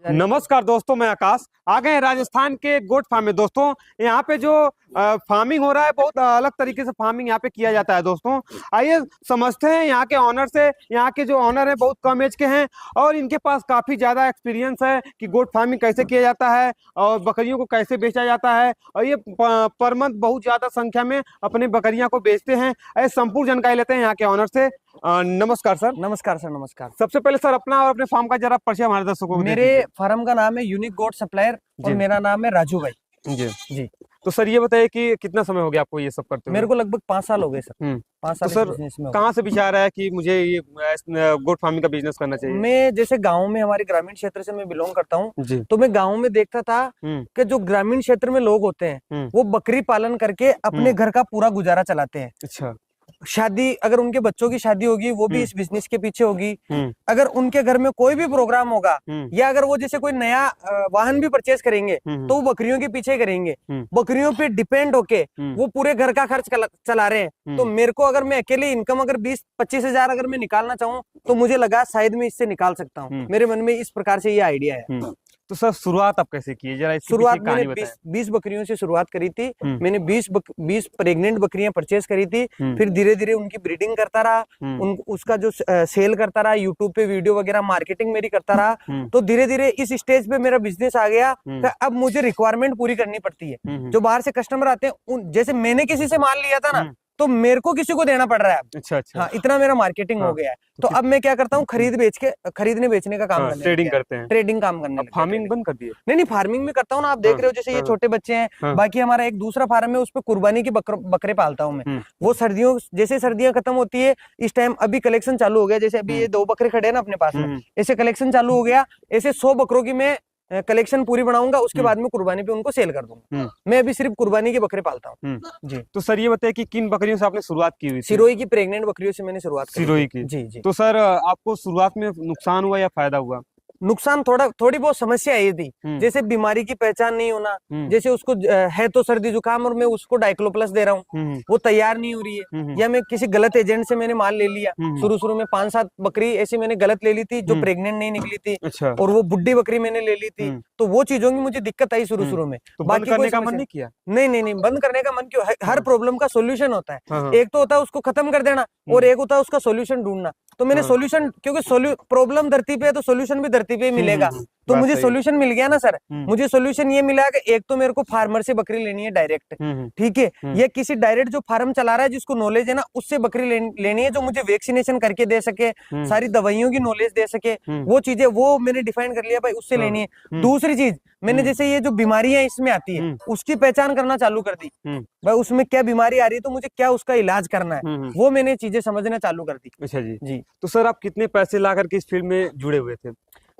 नमस्कार दोस्तों, मैं आकाश आ गए हैं राजस्थान के गोट फार्म में। दोस्तों यहाँ पे जो फार्मिंग हो रहा है, बहुत अलग तरीके से फार्मिंग यहाँ पे किया जाता है। दोस्तों आइए समझते हैं यहाँ के ऑनर से। यहाँ के जो ऑनर है बहुत कम एज के हैं और इनके पास काफी ज्यादा एक्सपीरियंस है कि गोट फार्मिंग कैसे किया जाता है और बकरियों को कैसे बेचा जाता है, और ये पर मंथ बहुत ज्यादा संख्या में अपने बकरियां को बेचते हैं। ऐसे संपूर्ण जानकारी लेते हैं यहाँ के ऑनर से। नमस्कार सर। नमस्कार सर। नमस्कार। सबसे पहले सर अपना और अपने फार्म का जरा परिचय हमारे दर्शकों को। मेरे फार्म का नाम है यूनिक गोट सप्लायर और मेरा नाम है राजू भाई जी। जी। तो सर ये बताइए कि कितना समय हो गया आपको ये सब करते हुए? मेरे को लगभग 5 साल हो गए सर। 5 साल। तो सर कहाँ से विचार आया कि मुझे ये गोट फार्मिंग का बिजनेस करना चाहिए? मैं जैसे गांव में, हमारे ग्रामीण क्षेत्र से मैं बिलोंग करता हूँ, तो मैं गांव में देखता था कि जो ग्रामीण क्षेत्र में लोग होते हैं वो बकरी पालन करके अपने घर का पूरा गुजारा चलाते हैं। अच्छा। शादी, अगर उनके बच्चों की शादी होगी वो भी इस बिजनेस के पीछे होगी। अगर उनके घर में कोई भी प्रोग्राम होगा या अगर वो जैसे कोई नया वाहन भी परचेज करेंगे तो वो बकरियों के पीछे करेंगे। बकरियों पे डिपेंड होके वो पूरे घर का खर्च चला रहे हैं। तो मेरे को, अगर मैं अकेले इनकम अगर 20-25 हजार अगर मैं निकालना चाहूँ तो मुझे लगा शायद मैं इससे निकाल सकता हूँ। मेरे मन में इस प्रकार से ये आइडिया है। तो सर शुरुआत आप कैसे की? जरा शुरुआत मैंने 20 बकरियों से शुरुआत करी थी। मैंने 20 प्रेग्नेंट बकरियां परचेज करी थी। फिर धीरे धीरे उनकी ब्रीडिंग करता रहा, उसका जो सेल करता रहा, यूट्यूब पे वीडियो वगैरह मार्केटिंग मेरी करता रहा। तो धीरे धीरे इस स्टेज पे मेरा बिजनेस आ गया कि अब मुझे रिक्वायरमेंट पूरी करनी पड़ती है। जो बाहर से कस्टमर आते हैं, जैसे मैंने किसी से माल लिया था ना, तो मेरे को किसी को देना पड़ रहा है। अच्छा अच्छा। हाँ, इतना मेरा मार्केटिंग हो गया है। तो अब मैं क्या करता हूँ, खरीदने बेचने का काम करने, ट्रेडिंग करते हैं। ट्रेडिंग काम करने। फार्मिंग बंद कर दिए? नहीं, फार्मिंग में करता हूँ ना। आप देख रहे हो जैसे ये छोटे बच्चे हैं। बाकी हमारा एक दूसरा फार्म है, उस पर कुर्बानी की बकरे पालता हूँ मैं। वो सर्दियों, जैसे सर्दियां खत्म होती है इस टाइम अभी कलेक्शन चालू हो गया। जैसे अभी ये 2 बकरे खड़े हैं ना अपने पास में, ऐसे कलेक्शन चालू हो गया। ऐसे 100 बकरों की मैं कलेक्शन पूरी बनाऊंगा, उसके बाद में कुर्बानी पे उनको सेल कर दूंगा। मैं अभी सिर्फ कुर्बानी के बकरे पालता हूँ जी। तो सर ये बताइए कि किन बकरियों से आपने शुरुआत की हुई थी? सिरोही की प्रेग्नेंट बकरियों से मैंने शुरुआत की। सिरोही की? जी जी। तो सर आपको शुरुआत में नुकसान हुआ या फायदा हुआ? नुकसान थोड़ी बहुत समस्या ये थी, जैसे बीमारी की पहचान नहीं होना। जैसे उसको है तो सर्दी जुकाम और मैं उसको डाइक्लोप्लस दे रहा हूँ, वो तैयार नहीं हो रही है, या मैं किसी गलत एजेंट से मैंने माल ले लिया। शुरू में 5-7 बकरी ऐसी मैंने गलत ले ली थी जो प्रेग्नेंट नहीं निकली थी। अच्छा। और वो बुड्ढी बकरी मैंने ले ली थी। तो वो चीजों की मुझे दिक्कत आई शुरू में। तो बंद करने का मन नहीं किया? नहीं, बंद करने का मन क्यों? हर प्रॉब्लम का सोल्यूशन होता है। एक तो होता है उसको खत्म कर देना और एक होता है उसका सोल्यूशन ढूंढना। तो मैंने सोल्यूशन, क्योंकि प्रॉब्लम धरती पे है तो सोल्यूशन भी धरती पे मिलेगा। तो मुझे सोल्यूशन मिल गया ना सर। मुझे सोल्यूशन ये मिला कि एक तो मेरे को फार्मर से बकरी लेनी है डायरेक्ट, ठीक है, या किसी डायरेक्ट जो फार्म चला रहा है जिसको नॉलेज है ना, उससे बकरी लेनी है, जो मुझे वैक्सीनेशन करके दे सके, सारी दवाइयों की नॉलेज दे सके। वो चीजें वो मैंने डिफाइन कर लिया भाई, उससे लेनी है। दूसरी चीज, मैंने जैसे ये जो बीमारियां इसमें आती है उसकी पहचान करना चालू कर दी। भाई उसमें क्या बीमारी आ रही है तो मुझे क्या उसका इलाज करना है, वो मैंने चीजें समझना चालू कर दी। अच्छा जी। जी। तो सर आप कितने पैसे ला करके इस फील्ड में जुड़े हुए थे?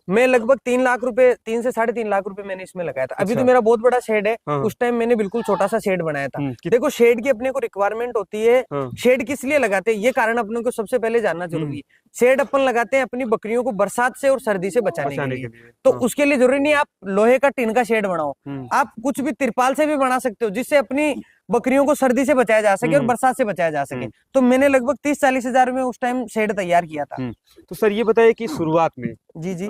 मैं लगभग 3 लाख रुपए, 3 से 3.5 लाख रुपए मैंने इसमें लगाया था। अभी तो मेरा बहुत बड़ा शेड है। उस टाइम मैंने बिल्कुल छोटा सा शेड बनाया था। देखो, शेड की अपने को रिक्वायरमेंट होती है। शेड किस लिए लगाते हैं ये कारण अपने को सबसे पहले जानना जरूरी है। शेड अपन लगाते हैं अपनी बकरियों को बरसात से और सर्दी से बचाने के लिए। तो उसके लिए जरूरी नहीं आप लोहे का टीन का शेड बनाओ, आप कुछ भी तिरपाल से भी बना सकते हो, जिससे अपनी बकरियों को सर्दी से बचाया जा सके और बरसात से बचाया जा सके। तो मैंने लगभग 30-40 हजार में उस टाइम शेड तैयार किया था। तो सर ये बताइए कि शुरुआत में जी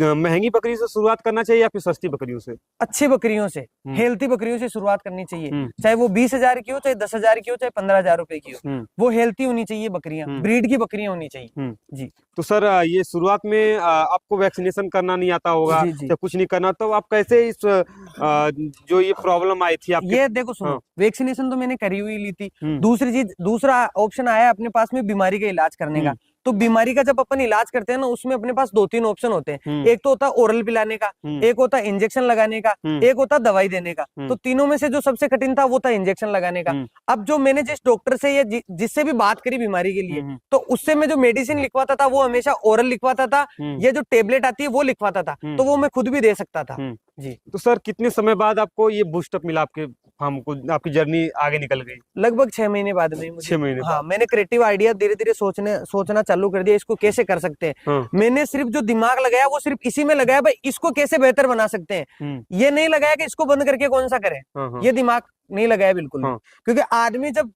महंगी बकरी से शुरुआत करना चाहिए या फिर सस्ती बकरियों से? अच्छी बकरियों से, हेल्थी बकरियों से शुरुआत करनी चाहिए। चाहे वो 20 हजार की हो, चाहे 10 हजार की हो, चाहे 15 हजार रुपए की हो, वो हेल्थी होनी चाहिए बकरियां, ब्रीड की बकरियां होनी चाहिए जी। तो सर ये शुरुआत में आपको वैक्सीनेशन करना नहीं आता होगा या कुछ नहीं करना, तो आप कैसे इस जो ये प्रॉब्लम आई थी आपके? ये देखो सुनो, वैक्सीनेशन तो मैंने करी हुई ली थी। दूसरी चीज, दूसरा ऑप्शन आया अपने पास में बीमारी का इलाज करने का। तो बीमारी का जब अपन इलाज करते हैं ना, उसमें अपने पास 2-3 ऑप्शन होते हैं। एक तो होता है ओरल पिलाने का, एक होता है इंजेक्शन लगाने का, एक होता है दवाई देने का। तो तीनों में से जो सबसे कठिन था वो था इंजेक्शन लगाने का। अब जो मैंने जिस डॉक्टर से या जिससे भी बात करी बीमारी के लिए, तो उससे मैं जो मेडिसिन लिखवाता था वो हमेशा ओरल लिखवाता था, ये जो टेबलेट आती है वो लिखवाता था। तो वो मैं खुद भी दे सकता था जी। तो सर कितने समय बाद आपको ये बूस्टअप मिला आपके फार्म को, आपकी जर्नी आगे निकल गई? लगभग 6 महीने बाद में मुझे। 6 महीने? हाँ, मैंने क्रिएटिव आइडिया धीरे धीरे सोचना चालू कर दिया, इसको कैसे कर सकते हैं। मैंने सिर्फ जो दिमाग लगाया वो सिर्फ इसी में लगाया, भाई इसको कैसे बेहतर बना सकते हैं। ये नहीं लगाया कि इसको बंद करके कौन सा करें, ये दिमाग नहीं लगाया बिल्कुल भी। हाँ। क्योंकि आदमी जब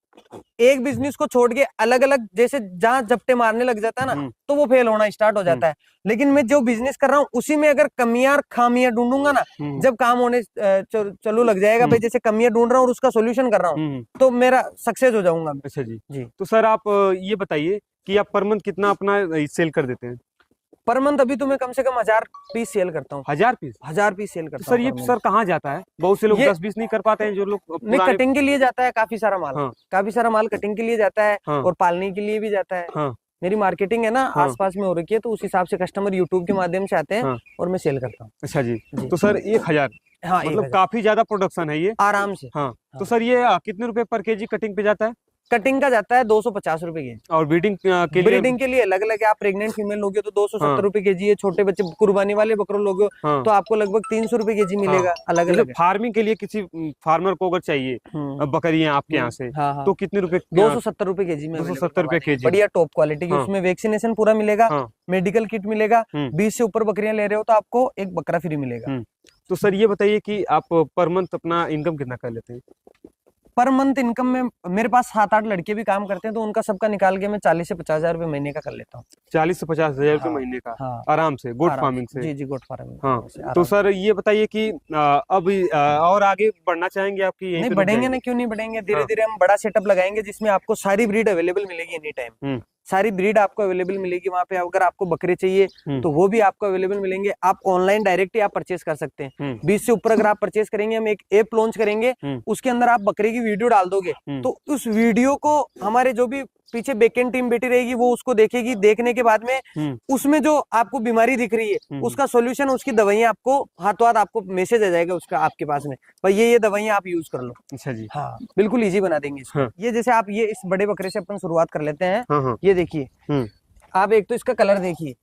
एक बिजनेस को छोड़ के अलग अलग जैसे जहां झपटे मारने लग जाता है ना, तो वो फेल होना स्टार्ट हो जाता है। लेकिन मैं जो बिजनेस कर रहा हूँ उसी में अगर कमियां खामियां ढूंढूंगा ना, जब काम होने चलू लग जाएगा भाई, जैसे कमियां ढूंढ रहा हूँ और उसका सोल्यूशन कर रहा हूँ, तो मेरा सक्सेस हो जाऊंगा। अच्छा जी। जी। तो सर आप ये बताइए कि आप पर मंथ कितना अपना सेल कर देते हैं? पर मंथ अभी तो मैं कम से कम 1000 पीस सेल करता हूँ। 1000 पीस? 1000 पीस सेल तो करता सर हूँ ये per month। सर कहाँ जाता है? बहुत से लोग ये 10-20 नहीं कर पाते हैं, जो लोग नहीं, पुराने। कटिंग के लिए जाता है काफी सारा माल। हाँ। काफी सारा माल कटिंग के लिए जाता है हाँ। और पालने के लिए भी जाता है। हाँ। मेरी मार्केटिंग है ना हाँ। आसपास में हो रखी है, तो उस हिसाब से कस्टमर यूट्यूब के माध्यम से आते हैं हाँ। और मैं सेल करता हूँ। अच्छा जी। जी। तो सर 1000 हाँ, मतलब 1000 काफी ज्यादा प्रोडक्शन है ये। आराम से। हाँ। हाँ। तो सर ये कितने रुपए पर केजी कटिंग पे जाता है? कटिंग का जाता है 250 रुपए के। और ब्रीडिंग के लिए? ब्रीडिंग के लिए अलग अलग है। आप प्रेग्नेंट फीमेल लोगे तो 270 रुपए केजी है। छोटे बच्चे कुर्बानी वाले बकरों लोगे हाँ। तो आपको लगभग 300 रुपए केजी मिलेगा। अलग जैसे अलग है। फार्मिंग के लिए किसी फार्मर को अगर चाहिए बकरियां आपके यहाँ से, हाँ, हाँ। तो कितने रुपए? 270 रुपए केजी में 270 रुपए केजी। बढ़िया टॉप क्वालिटी की। हाँ। उसमें वैक्सीनेशन पूरा मिलेगा। हाँ। मेडिकल किट मिलेगा। 20 से ऊपर बकरियां ले रहे हो तो आपको एक बकरा फ्री मिलेगा। तो सर ये बताइए कि आप पर मंथ अपना इनकम कितना कर लेते हैं? पर मंथ इनकम में मेरे पास 7-8 लड़के भी काम करते हैं, तो उनका सबका निकाल के मैं 40 से 50 हजार रुपए महीने का कर लेता हूँ। 40 से 50 हजार रुपए हाँ। महीने का? हाँ। आराम से गोट आराम फार्मिंग से? जी जी, गोट फार्मिंग। हाँ। तो सर ये बताइए कि अब और आगे बढ़ना चाहेंगे आपकी? यहीं नहीं पे रुक बढ़ेंगे जाएंगे? ना, क्यों नहीं बढ़ेंगे। धीरे धीरे हम बड़ा सेटअप लगाएंगे जिसमें आपको सारी ब्रीड अवेलेबल मिलेगी एनी टाइम। सारी ब्रीड आपको अवेलेबल मिलेगी वहाँ पे। अगर आपको बकरे चाहिए तो वो भी आपको अवेलेबल मिलेंगे। आप ऑनलाइन डायरेक्ट ही आप परचेस कर सकते हैं। 20 से ऊपर अगर आप परचेस करेंगे, हम एक ऐप लॉन्च करेंगे, उसके अंदर आप बकरे की वीडियो डाल दोगे तो उस वीडियो को हमारे जो भी पीछे बैकएंड टीम बैठी रहेगी वो उसको देखेगी। देखने के बाद में उसमें जो आपको बीमारी दिख रही है उसका सोल्यूशन, उसकी दवाइयां आपको हाथों हाथ आपको मैसेज आ जाएगा उसका आपके पास में, भाई ये दवाइयां आप यूज कर लो। अच्छा जी। हाँ, बिल्कुल इजी बना देंगे इसको। ये जैसे आप ये इस बड़े बकरे से अपन शुरुआत कर लेते हैं। हाँ। ये देखिए, आप एक तो इसका कलर देखिए।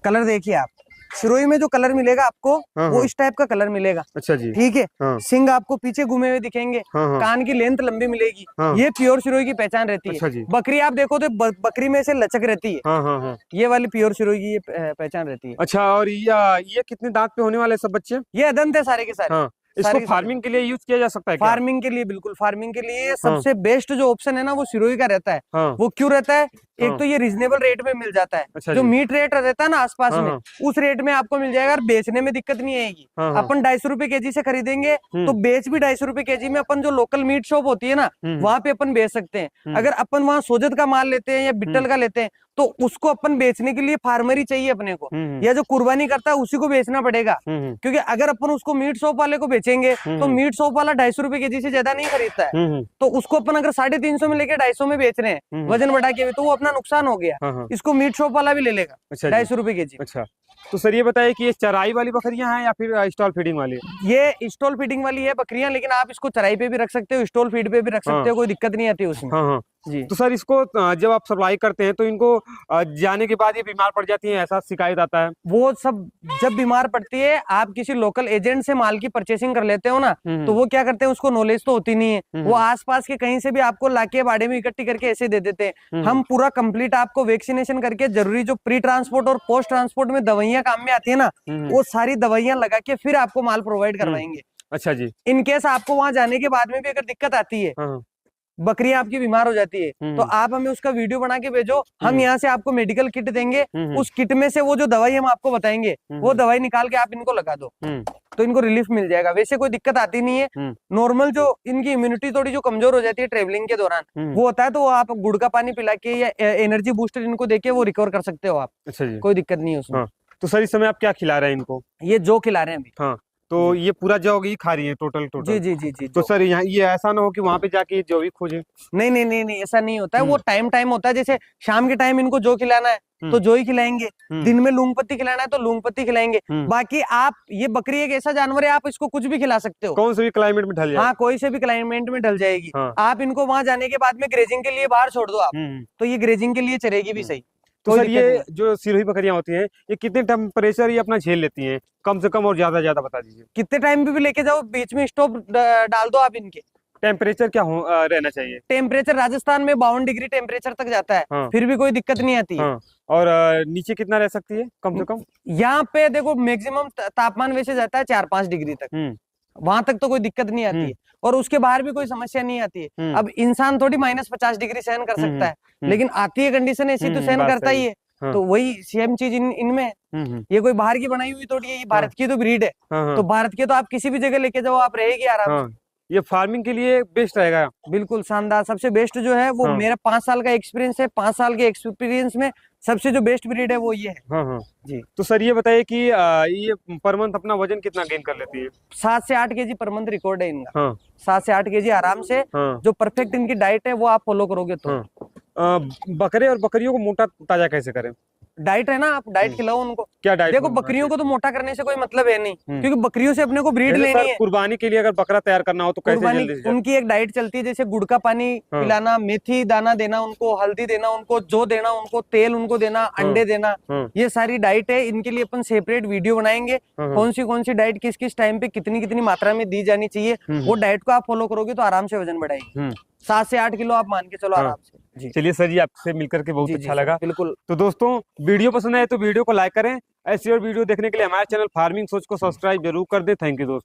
कलर देखिए आप, सिरोही में जो कलर मिलेगा आपको वो इस टाइप का कलर मिलेगा। अच्छा जी। ठीक है। सिंग आपको पीछे घूमे हुए दिखेंगे। कान की लेंथ लंबी मिलेगी। ये प्योर सिरोही की पहचान रहती है। अच्छा जी। बकरी आप देखो तो बकरी में से लचक रहती है। ये वाली प्योर सिरोही की ये पहचान रहती है। अच्छा, और ये कितने दांत पे होने वाले सब बच्चे? ये अदंत है सारे के सारे। इसको फार्मिंग के लिए यूज किया जा सकता है क्या? फार्मिंग के लिए बिल्कुल, फार्मिंग के लिए सबसे बेस्ट जो ऑप्शन है ना वो सिरोही का रहता है। वो क्यों रहता है? एक तो ये रिजनेबल रेट में मिल जाता है। अच्छा जो जी। मीट रेट रहता है ना आसपास में, उस रेट में आपको मिल जाएगा और बेचने में दिक्कत नहीं आएगी। अपन 250 रुपए केजी से खरीदेंगे तो बेच भी 250 रुपए केजी में। अपन जो लोकल मीट शॉप होती है ना वहाँ पे अपन बेच सकते हैं। अगर अपन वहाँ सोजत का माल लेते हैं या बिट्टल का लेते हैं तो उसको अपन बेचने के लिए फार्मर ही चाहिए अपने को, या जो कुर्बानी करता है उसी को बेचना पड़ेगा। क्योंकि अगर अपन उसको मीट शॉप वाले को बेचेंगे तो मीट शॉप वाला 250 रुपए केजी से ज्यादा नहीं खरीदता है। तो उसको अपन अगर 350 में लेके 250 में बेच रहे हैं वजन बढ़ा के, तो वो अपना नुकसान हो गया। इसको मीट शॉप वाला भी ले लेगा 250 रुपए केजी। अच्छा, तो सर ये बताइए कि ये चराई वाली बकरियां हैं या फिर स्टॉल फीडिंग वाली? ये स्टॉल फीडिंग वाली है बकरियां, लेकिन आप इसको चराई पे भी रख सकते हो, स्टॉल फीड पे भी रख सकते हो, कोई दिक्कत नहीं आती उसमें। जी। तो सर इसको जब आप सप्लाई करते हैं तो इनको जाने के बाद ये बीमार पड़ जाती है, ऐसा शिकायत आता है? वो सब जब बीमार पड़ती है, आप किसी लोकल एजेंट से माल की परचेसिंग कर लेते हो ना, तो वो क्या करते हैं, उसको नॉलेज तो होती नहीं है, वो आसपास के कहीं से भी आपको लाके बाड़े में इकट्ठी करके ऐसे दे देते हैं। हम पूरा कंप्लीट आपको वैक्सीनेशन करके जरूरी जो प्री ट्रांसपोर्ट और पोस्ट ट्रांसपोर्ट में दवाइयां काम में आती है ना, वो सारी दवाइयां लगा के फिर आपको माल प्रोवाइड करवाएंगे। अच्छा जी। इनकेस आपको वहां जाने के बाद में भी अगर दिक्कत आती है, बकरियां आपकी बीमार हो जाती है, तो आप हमें उसका वीडियो बना के भेजो। हम यहाँ से आपको मेडिकल किट देंगे, उस किट में से वो जो दवाई हम आपको बताएंगे वो दवाई निकाल के आप इनको लगा दो, तो इनको रिलीफ मिल जाएगा। वैसे कोई दिक्कत आती नहीं है। नॉर्मल जो इनकी इम्यूनिटी थोड़ी जो कमजोर हो जाती है ट्रेवलिंग के दौरान, वो होता है, तो आप गुड़ का पानी पिला के या एनर्जी बूस्टर इनको देके वो रिकवर कर सकते हो आप। अच्छा जी। कोई दिक्कत नहीं है उसमें। तो सर इस समय आप क्या खिला रहे हैं इनको? ये जो खिला रहे हैं अभी। तो ये पूरा जॉग ही खा रही है टोटल? जी जी जी जी। तो सर यहाँ ये ऐसा ना हो कि वहाँ पे जाके जो भी खोजे? नहीं नहीं नहीं नहीं, ऐसा नहीं होता है। वो टाइम होता है, जैसे शाम के टाइम इनको जो खिलाना है तो जो ही खिलाएंगे, दिन में लूंग पत्ती खिलाना है तो लूंग पत्ती खिलाएंगे। बाकी आप, ये बकरी एक ऐसा जानवर है, आप इसको कुछ भी खिला सकते हो, कौन से भी क्लाइमेट में ढल जाए। हाँ, कोई से भी क्लाइमेट में ढल जाएगी। आप इनको वहां जाने के बाद में ग्रेजिंग के लिए बाहर छोड़ दो आप, तो ये ग्रेजिंग के लिए चलेगी भी सही। तो सर ये जो सिरोही बकरियां होती हैं, ये कितने टेम्परेचर ये अपना झेल लेती हैं, कम से कम और ज्यादा बता दीजिए? कितने टाइम भी लेके जाओ, बीच में स्टॉप डाल दो आप इनके। टेम्परेचर क्या रहना चाहिए? टेम्परेचर राजस्थान में 52 डिग्री टेम्परेचर तक जाता है। फिर भी कोई दिक्कत नहीं आती है। और नीचे कितना रह सकती है कम से कम? यहाँ पे देखो मैक्सिमम तापमान वैसे जाता है 4-5 डिग्री तक। वहां तक तो कोई दिक्कत नहीं आती है, और उसके बाहर भी कोई समस्या नहीं आती है। अब इंसान थोड़ी -50 डिग्री सहन कर सकता है, लेकिन आती है कंडीशन ऐसी तो सहन करता ही है। तो वही सेम चीज इनमें है। ये कोई बाहर की बनाई हुई थोड़ी है, ये भारत की तो ब्रीड है। तो भारत के तो आप किसी भी जगह लेके जाओ, आप रहेगी आराम से। ये फार्मिंग के लिए बेस्ट रहेगा। बिल्कुल शानदार, सबसे बेस्ट जो है वो मेरा 5 साल का एक्सपीरियंस है। 5 साल के एक्सपीरियंस में सबसे जो बेस्ट ब्रीड है वो ये है। जी। तो सर ये बताइए कि ये पर मंथ अपना वजन कितना गेन कर लेती है? 7 से 8 केजी पर मंथ रिकॉर्ड है इनका। 7 से 8 केजी आराम से। जो परफेक्ट इनकी डाइट है वो आप फॉलो करोगे तो। बकरे और बकरियों को मोटा ताजा कैसे करें? डाइट है ना, आप डाइट खिलाओ उनको। क्या डाइट? देखो बकरियों को तो मोटा करने से कोई मतलब है नहीं, क्योंकि बकरियों से अपने को ब्रीड लेनी है। कुर्बानी के लिए अगर बकरा तैयार करना हो तो कैसे जल्दी से? उनकी एक डाइट चलती है, जैसे गुड़ का पानी पिलाना, मेथी दाना देना उनको, हल्दी देना उनको, जो देना उनको, तेल उनको देना, अंडे देना, ये सारी डाइट है। इनके लिए अपन सेपरेट वीडियो बनाएंगे, कौन सी डाइट किस किस टाइम पे कितनी मात्रा में दी जानी चाहिए। वो डाइट को आप फॉलो करोगे तो आराम से वजन बढ़ाएगी। 7 से 8 किलो आप मान के चलो आराम से। जी। चलिए सर जी, आपसे मिलकर के बहुत अच्छा लगा। बिल्कुल। तो दोस्तों वीडियो पसंद आए तो वीडियो को लाइक करें। ऐसी और वीडियो देखने के लिए हमारे चैनल फार्मिंग सोच को सब्सक्राइब जरूर कर दें। थैंक यू दोस्तों।